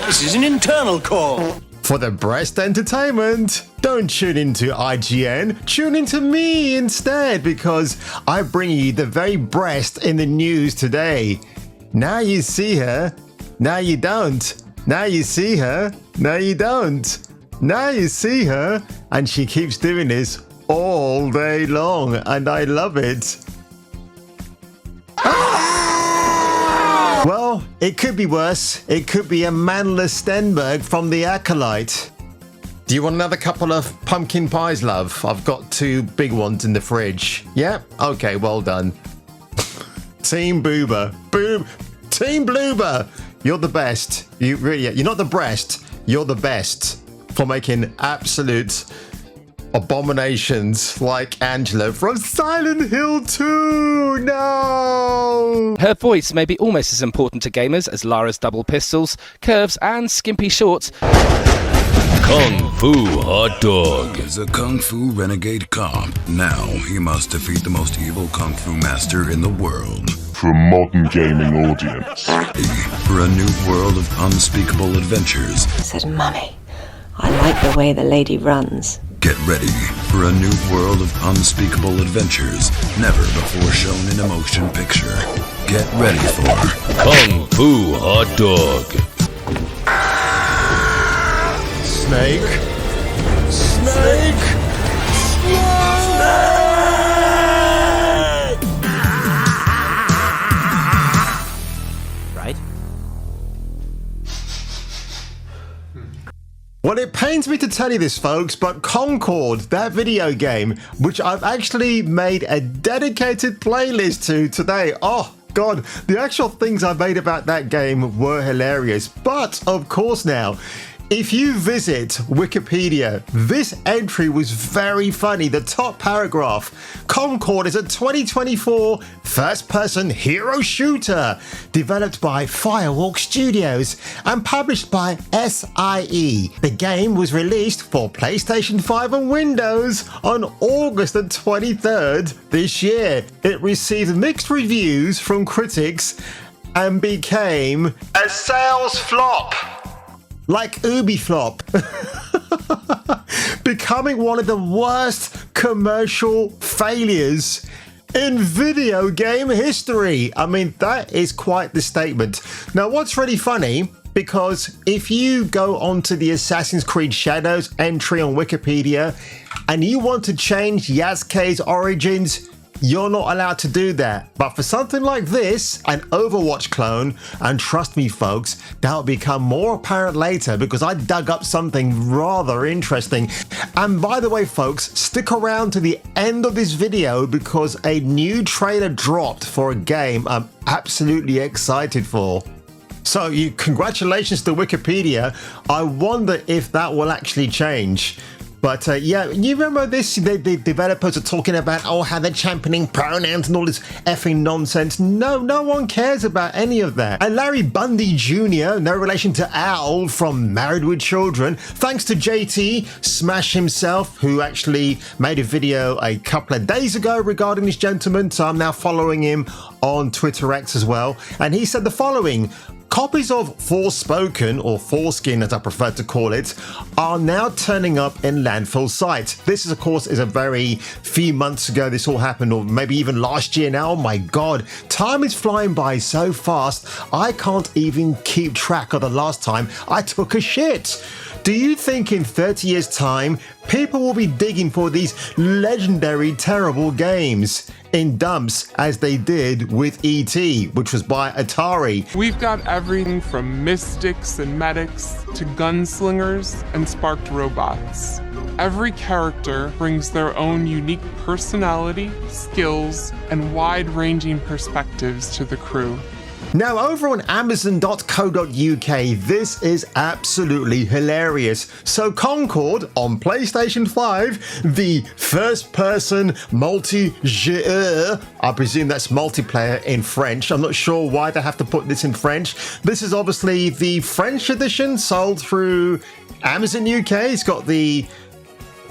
This is an internal call. For the breast entertainment, don't tune into IGN, tune into me instead, because I bring you the very breast in the news today. Now you see her, now you don't. Now you see her, now you don't. Now you see her, and she keeps doing this all day long, and I love it. Well, it could be worse. It could be Amanda Stenberg from The Acolyte. Do you want another couple of pumpkin pies, love? I've got 2 big ones in the fridge. Yeah? Okay, well done. Team Boober. Team Bloober! You're the best. You're not the breast. You're the best for making absolute abominations like Angela from Silent Hill 2. No! Her voice may be almost as important to gamers as Lara's double pistols, curves, and skimpy shorts. Kung Fu Hot Dog is a Kung Fu renegade cop. Now he must defeat the most evil Kung Fu master in the world. For a modern gaming audience. For a new world of unspeakable adventures. Said, Mummy, I like the way the lady runs. Get ready for a new world of unspeakable adventures, never before shown in a motion picture. Get ready for Kung Fu Hot Dog. Snake. Snake. Right? Well, it pains me to tell you this, folks, but Concord, that video game, which I've actually made a dedicated playlist to today. Oh, God, the actual things I made about that game were hilarious. But, of course now, if you visit Wikipedia, this entry was very funny. The top paragraph, Concord is a 2024 first-person hero shooter developed by Firewalk Studios and published by SIE. The game was released for PlayStation 5 and Windows on August the 23rd this year. It received mixed reviews from critics and became a sales flop. Like Ubiflop, becoming one of the worst commercial failures in video game history. I mean, that is quite the statement. Now, what's really funny, because if you go onto the Assassin's Creed Shadows entry on Wikipedia and you want to change Yasuke's origins, you're not allowed to do that. But for something like this, an Overwatch clone, and trust me folks, that'll become more apparent later because I dug up something rather interesting. And by the way folks, stick around to the end of this video because a new trailer dropped for a game I'm absolutely excited for. So congratulations to Wikipedia. I wonder if that will actually change. But yeah, you remember this? The developers are talking about, how they're championing pronouns and all this effing nonsense. No one cares about any of that. And Larry Bundy Jr., no relation to Al from Married with Children, thanks to JT Smash himself, who actually made a video a couple of days ago regarding this gentleman. So I'm now following him on Twitter X as well. And he said the following: copies of Forspoken, or Foreskin as I prefer to call it, are now turning up in landfill sites. This is, of course, a very few months ago this all happened, or maybe even last year now. Oh my God, time is flying by so fast, I can't even keep track of the last time I took a shit. Do you think in 30 years' time, people will be digging for these legendary, terrible games in dumps as they did with E.T., which was by Atari? We've got everything from mystics and medics to gunslingers and sparked robots. Every character brings their own unique personality, skills, and wide-ranging perspectives to the crew. Now, over on Amazon.co.uk, this is absolutely hilarious. So Concord on PlayStation 5, the first-person multi-joueur, I presume that's multiplayer in French. I'm not sure why they have to put this in French. This is obviously the French edition sold through Amazon UK. It's got the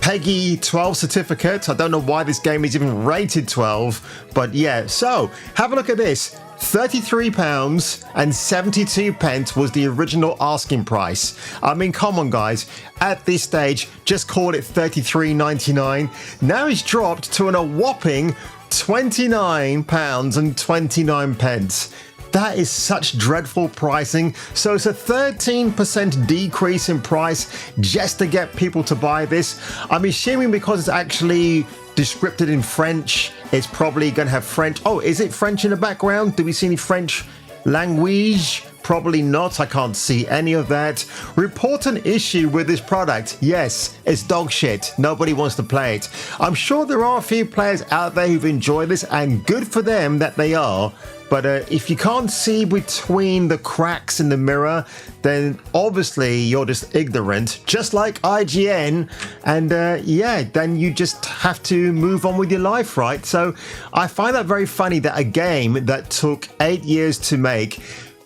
PEGI 12 certificate. I don't know why this game is even rated 12, but yeah. So have a look at this. £33.72 was the original asking price. I mean, come on guys, at this stage, just call it £33.99. Now it's dropped to a whopping £29.29. That is such dreadful pricing. So it's a 13% decrease in price just to get people to buy this. I'm assuming because it's actually descripted in French, it's probably going to have French. Oh, is it French in the background? Do we see any French language? Probably not. I can't see any of that. Report an issue with this product. Yes, it's dog shit. Nobody wants to play it. I'm sure there are a few players out there who've enjoyed this, and good for them that they are. But if you can't see between the cracks in the mirror, then obviously you're just ignorant, just like IGN. And yeah, then you just have to move on with your life, right? So I find that very funny that a game that took 8 years to make,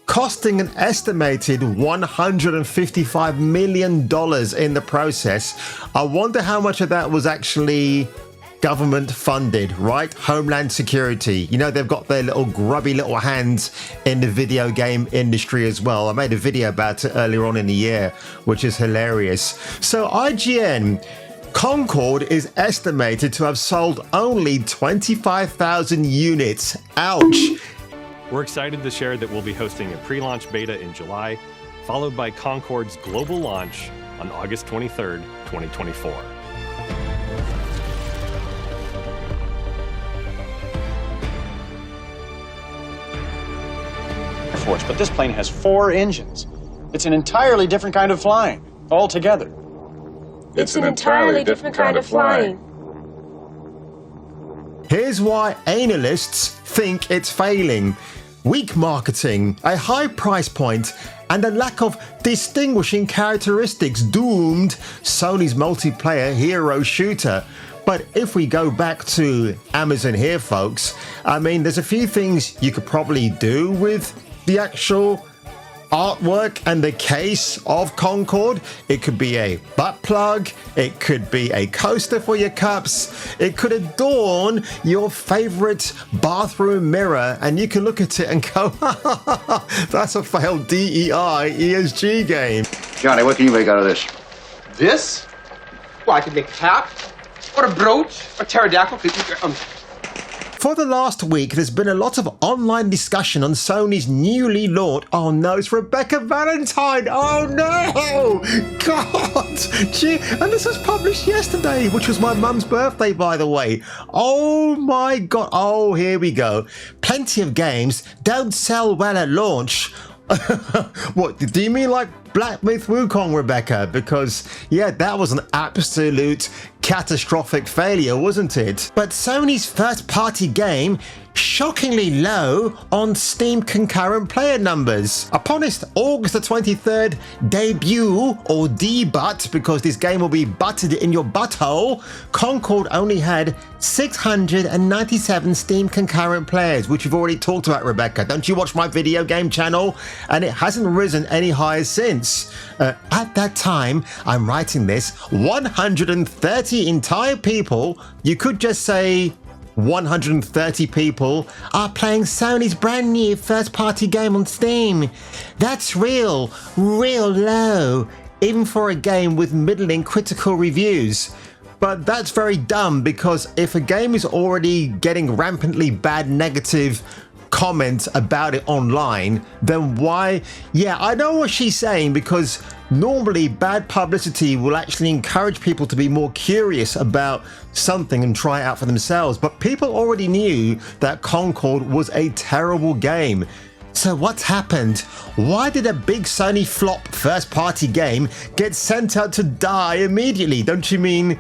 costing an estimated $155 million in the process. I wonder how much of that was actually government funded, right? Homeland Security. You know, they've got their little grubby little hands in the video game industry as well. I made a video about it earlier on in the year, which is hilarious. So IGN, Concord is estimated to have sold only 25,000 units. Ouch. We're excited to share that we'll be hosting a pre-launch beta in July, followed by Concord's global launch on August 23rd, 2024. Force, but this plane has 4 engines. It's an entirely different kind of flying, altogether. It's an entirely different kind of flying. Here's why analysts think it's failing. Weak marketing, a high price point, and a lack of distinguishing characteristics doomed Sony's multiplayer hero shooter. But if we go back to Amazon here, folks, I mean, there's a few things you could probably do with the actual artwork and the case of Concord. It could be a butt plug, it could be a coaster for your cups, it could adorn your favorite bathroom mirror, and you can look at it and go, that's a failed DEI ESG game. Johnny, what can you make out of this? This? Well, I could make a cap, or a brooch, or pterodactyl. For the last week, there's been a lot of online discussion on Sony's newly launched... Oh no, it's Rebecca Valentine! Oh no! God! Gee, and this was published yesterday, which was my mum's birthday, by the way. Oh my God. Oh, here we go. Plenty of games don't sell well at launch. What, do you mean like Black Myth Wukong, Rebecca? Because, yeah, that was an absolute catastrophic failure, wasn't it? But Sony's first-party game shockingly low on Steam concurrent player numbers. Upon its August the 23rd debut, or debut, because this game will be butted in your butthole, Concord only had 697 Steam concurrent players, which you've already talked about, Rebecca. Don't you watch my video game channel? And it hasn't risen any higher since. At that time, I'm writing this, 130 entire people, you could just say 130 people, are playing Sony's brand new first-party game on Steam. That's real low, even for a game with middling critical reviews. But that's very dumb, because if a game is already getting rampantly bad negative comments about it online, then why? Yeah, I know what she's saying, because normally bad publicity will actually encourage people to be more curious about something and try it out for themselves. But people already knew that Concord was a terrible game. So what's happened? Why did a big Sony flop first-party game get sent out to die immediately? Don't you mean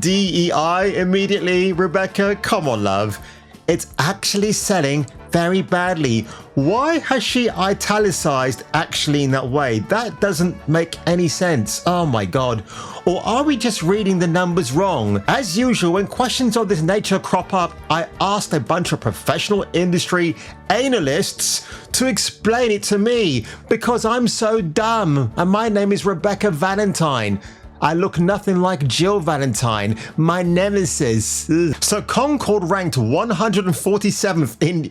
DEI immediately, Rebecca? Come on, love. It's actually selling very badly. Why has she italicized actually in that way? That doesn't make any sense. Oh my God. Or are we just reading the numbers wrong? As usual, when questions of this nature crop up, I asked a bunch of professional industry analysts to explain it to me, because I'm so dumb. And my name is Rebecca Valentine. I look nothing like Jill Valentine, my nemesis. Ugh. So Concord ranked 147th in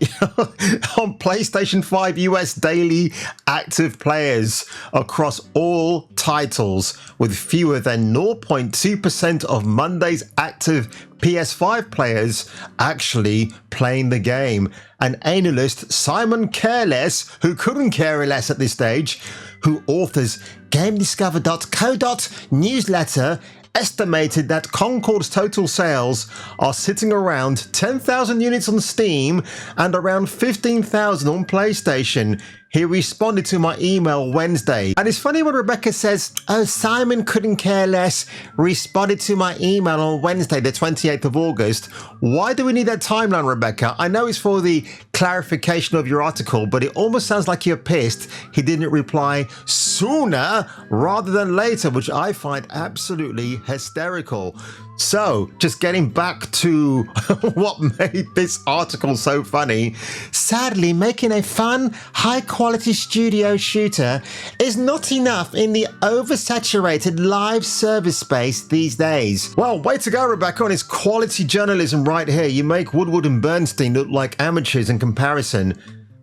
on PlayStation 5 US daily active players across all titles, with fewer than 0.2% of Monday's active PS5 players actually playing the game. An analyst, Simon Careless, who couldn't care less at this stage, who authors GameDiscover.co. newsletter, estimated that Concord's total sales are sitting around 10,000 units on Steam and around 15,000 on PlayStation. He responded to my email Wednesday. And it's funny when Rebecca says, oh, Simon couldn't care less, responded to my email on Wednesday, the 28th of August. Why do we need that timeline, Rebecca? I know it's for the clarification of your article, but it almost sounds like you're pissed he didn't reply sooner rather than later, which I find absolutely hysterical. So, just getting back to what made this article so funny. Sadly, making a fun, high-quality studio shooter is not enough in the oversaturated live service space these days. Well, way to go, Rebecca, on his quality journalism right here. You make Woodward and Bernstein look like amateurs in comparison.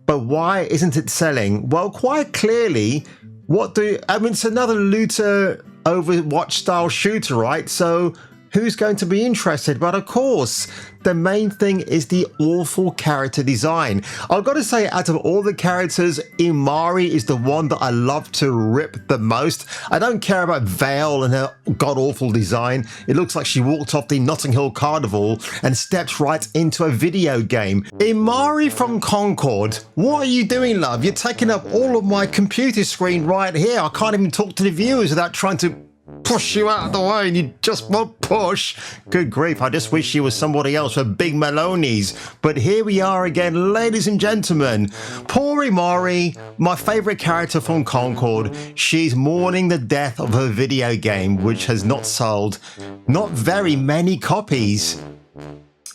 But why isn't it selling? Well, quite clearly, it's another looter Overwatch-style shooter, right? So who's going to be interested? But of course, the main thing is the awful character design. I've got to say, out of all the characters, Imari is the one that I love to rip the most. I don't care about Vale and her god-awful design. It looks like she walked off the Notting Hill Carnival and stepped right into a video game. Imari from Concord, what are you doing, love? You're taking up all of my computer screen right here. I can't even talk to the viewers without trying to push you out of the way, and you just won't push. Good grief, I just wish you was somebody else with big Maloney's. But here we are again, ladies and gentlemen. Poor Imari, my favourite character from Concord. She's mourning the death of her video game, which has not sold not very many copies.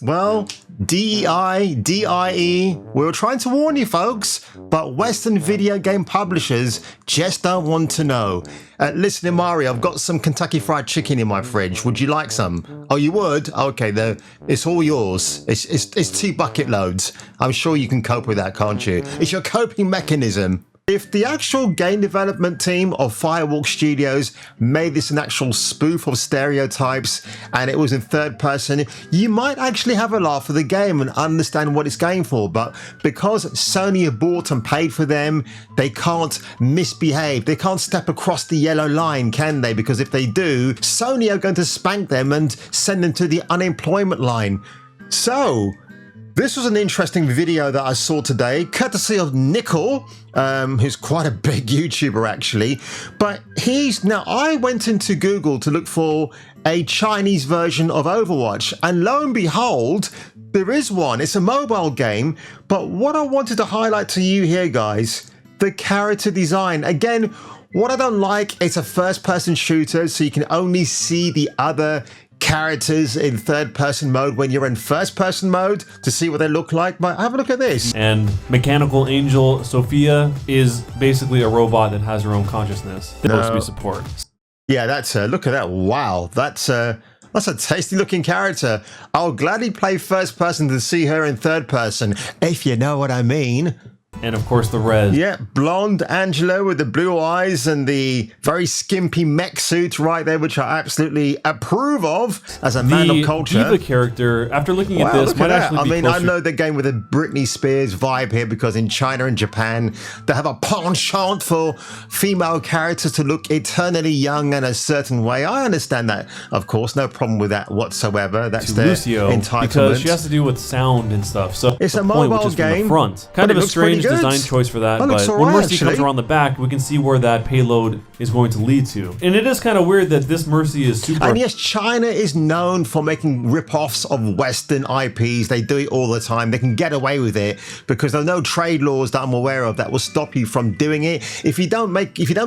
Well, DEI, DIE, we were trying to warn you folks, but Western video game publishers just don't want to know. Listen, Imari, I've got some Kentucky Fried Chicken in my fridge. Would you like some? Oh, you would? Okay, it's all yours. It's 2 bucket loads. I'm sure you can cope with that, can't you? It's your coping mechanism. If the actual game development team of Firewalk Studios made this an actual spoof of stereotypes and it was in third person, you might actually have a laugh at the game and understand what it's going for. But because Sony have bought and paid for them, they can't misbehave. They can't step across the yellow line, can they? Because if they do, Sony are going to spank them and send them to the unemployment line. So this was an interesting video that I saw today, courtesy of Nickel, who's quite a big YouTuber actually. But now I went into Google to look for a Chinese version of Overwatch, and lo and behold, there is one. It's a mobile game, but what I wanted to highlight to you here, guys, the character design. Again, what I don't like, it's a first-person shooter, so you can only see the other characters in third-person mode when you're in first-person mode to see what they look like. But have a look at this. And mechanical angel Sophia is basically a robot that has her own consciousness. They're supposed to be support. Yeah, that's look at that. Wow, that's a tasty-looking character. I'll gladly play first-person to see her in third-person, if you know what I mean. And of course the red. Yeah, blonde Angela with the blue eyes and the very skimpy mech suit right there, which I absolutely approve of as a man of culture. The Diva character, after looking at this, might actually be closer. I know they're going with a Britney Spears vibe here because in China and Japan, they have a penchant for female characters to look eternally young in a certain way. I understand that, of course, no problem with that whatsoever. That's their entitlement. Because she has to do with sound and stuff. So it's a mobile game. From the front. Kind of a strange design choice for that, but when Mercy comes around the back, we can see where that payload is going to lead to. And it is kind of weird that this Mercy is super... And yes, China is known for making rip-offs of Western IPs. They do it all the time. They can get away with it because there are no trade laws that I'm aware of that will stop you from doing it. If you don't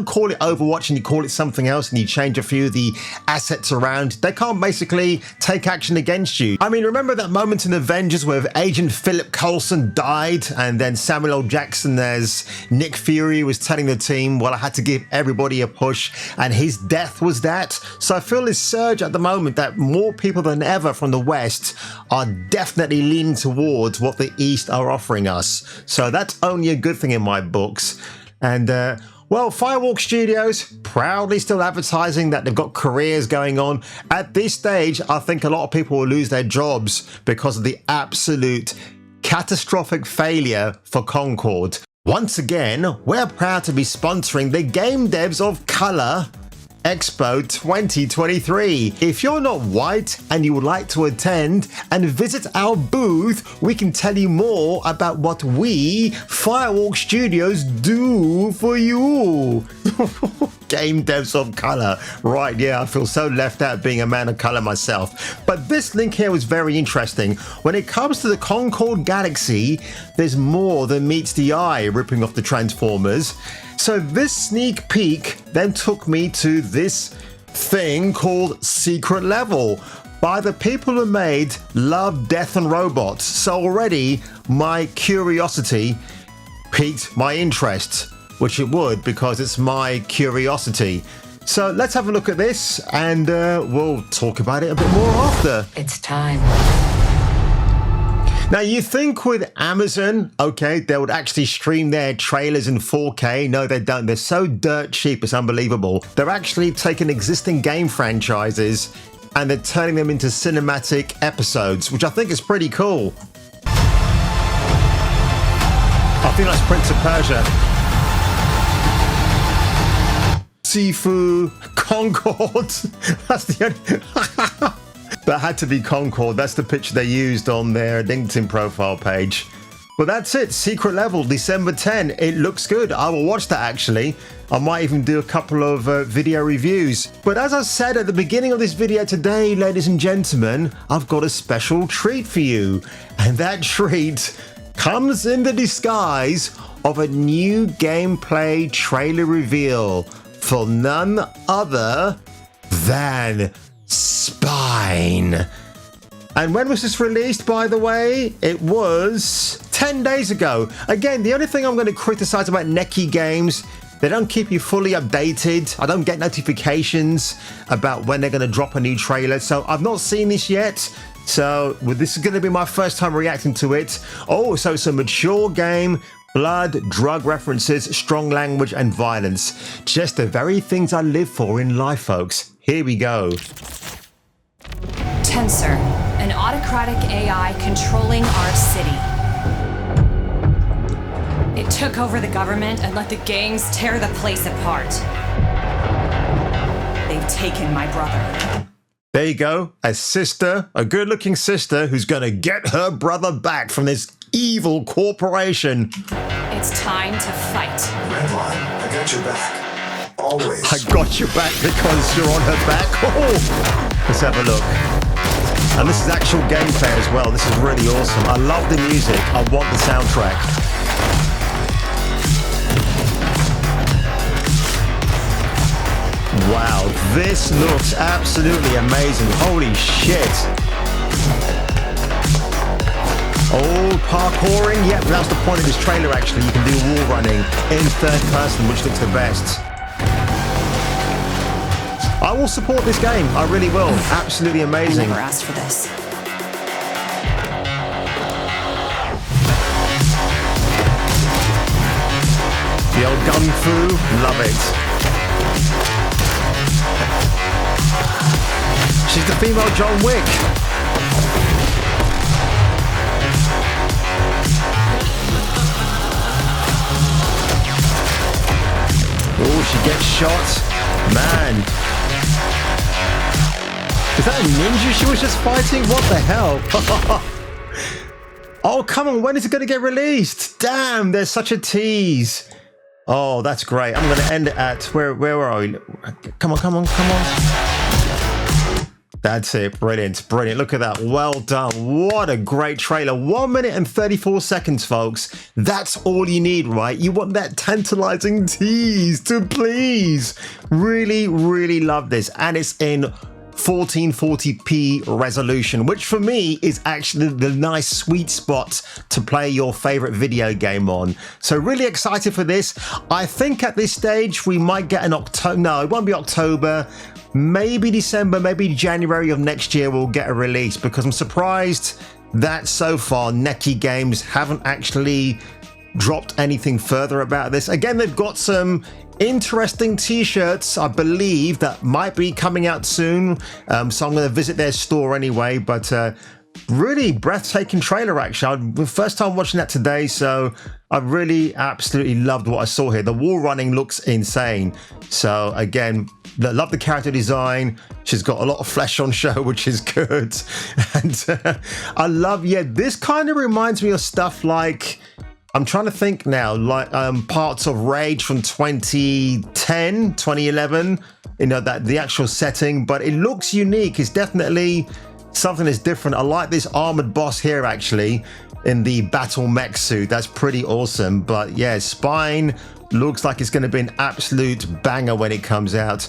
call it Overwatch and you call it something else and you change a few of the assets around, they can't basically take action against you. I mean, remember that moment in Avengers where Agent Philip Coulson died and then Samuel L. Jackson as Nick Fury was telling the team, well, I had to give everybody a push, and his death was that. So I feel this surge at the moment that more people than ever from the West are definitely leaning towards what the East are offering us. So that's only a good thing in my books. And well, Firewalk Studios proudly still advertising that they've got careers going on. At this stage, I think a lot of people will lose their jobs because of the absolute catastrophic failure for Concord. Once again, we're proud to be sponsoring the Game Devs of Color Expo 2023. If you're not white and you would like to attend and visit our booth, we can tell you more about what we, Firewalk Studios, do for you. Game Devs of Color. Right, yeah, I feel so left out being a man of color myself. But this link here was very interesting. When it comes to the Concord Galaxy, there's more than meets the eye ripping off the Transformers. So this sneak peek then took me to this thing called Secret Level by the people who made Love, Death and Robots. So already my curiosity piqued my interest, which it would because it's my curiosity. So let's have a look at this and we'll talk about it a bit more after. It's time. Now you think with Amazon, okay, they would actually stream their trailers in 4K. No, they don't. They're so dirt cheap, it's unbelievable. They're actually taking existing game franchises and they're turning them into cinematic episodes, which I think is pretty cool. I think that's Prince of Persia. Sifu, Concord. That's the only... That had to be Concord. That's the picture they used on their LinkedIn profile page. But that's it. Secret Level, December 10. It looks good. I will watch that actually. I might even do a couple of video reviews. But as I said at the beginning of this video today, ladies and gentlemen, I've got a special treat for you. And that treat comes in the disguise of a new gameplay trailer reveal for none other than Spine. And when was this released, by the way? It was 10 days ago. Again, the only thing I'm going to criticize about Neki games, they don't keep you fully updated. I don't get notifications about when they're going to drop a new trailer. So I've not seen this yet. So this is going to be my first time reacting to it. Oh, so it's a mature game. Blood, drug references, strong language and violence. Just the very things I live for in life, folks. Here we go. Tensor, an autocratic AI controlling our city. It took over the government and let the gangs tear the place apart. They've taken my brother. There you go. A sister, a good-looking sister who's gonna get her brother back from this evil corporation. It's time to fight. Redline, I got your back. Always. I got your back because you're on her back. Oh, let's have a look. And this is actual gameplay as well. This is really awesome. I love the music. I want the soundtrack. Wow, this looks absolutely amazing. Holy shit. Oh, parkouring. Yep, that's the point of this trailer actually. You can do wall running in third person, which looks the best. I will support this game. I really will. Absolutely amazing. I never asked for this. The old gun fu. Love it. She's the female John Wick. Oh, she gets shot. Man. Is that a ninja she was just fighting? What the hell? Oh, come on. When is it going to get released? Damn, there's such a tease. Oh, that's great. I'm going to end it at... Where are we? Come on. That's it. Brilliant. Look at that. Well done. What a great trailer. 1 minute and 34 seconds, folks. That's all you need, right? You want that tantalizing tease to please. Really, really love this. And it's in 1440p resolution, which for me is actually the nice sweet spot to play your favorite video game on. So really excited for this. I think at this stage we might get an October. No, it won't be October. Maybe December, maybe January of next year we'll get a release, because I'm surprised that so far Neki Games haven't actually dropped anything further about this. Again, they've got some interesting t-shirts, I believe, that might be coming out soon, so I'm going to visit their store anyway. But really breathtaking trailer, actually. First time watching that today, so I really absolutely loved what I saw here. The wall running looks insane. So again, love the character design. She's got a lot of flesh on show, which is good. And I love, this kind of reminds me of stuff like, I'm trying to think now, like parts of Rage from 2010, 2011, you know, that the actual setting, but it looks unique. It's definitely something that's different. I like this armored boss here, actually, in the battle mech suit. That's pretty awesome. But yeah, Spine looks like it's going to be an absolute banger when it comes out.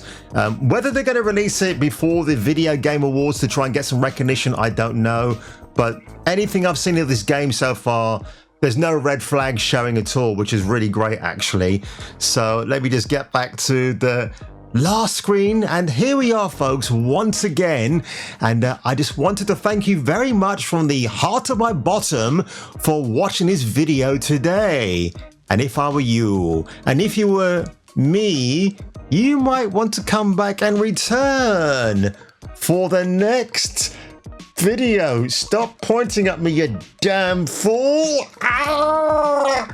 Whether they're going to release it before the Video Game Awards to try and get some recognition, I don't know. But anything I've seen of this game so far, there's no red flags showing at all, which is really great, actually. So let me just get back to the last screen, and here we are, folks, once again. And I just wanted to thank you very much from the heart of my bottom for watching this video today. And if I were you, and if you were me, you might want to come back and return for the next video. Stop pointing at me, you damn fool! Ah!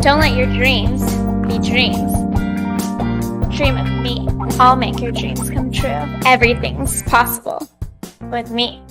Don't let your dreams be dreams. Dream of me. I'll make your dreams come true. Everything's possible with me.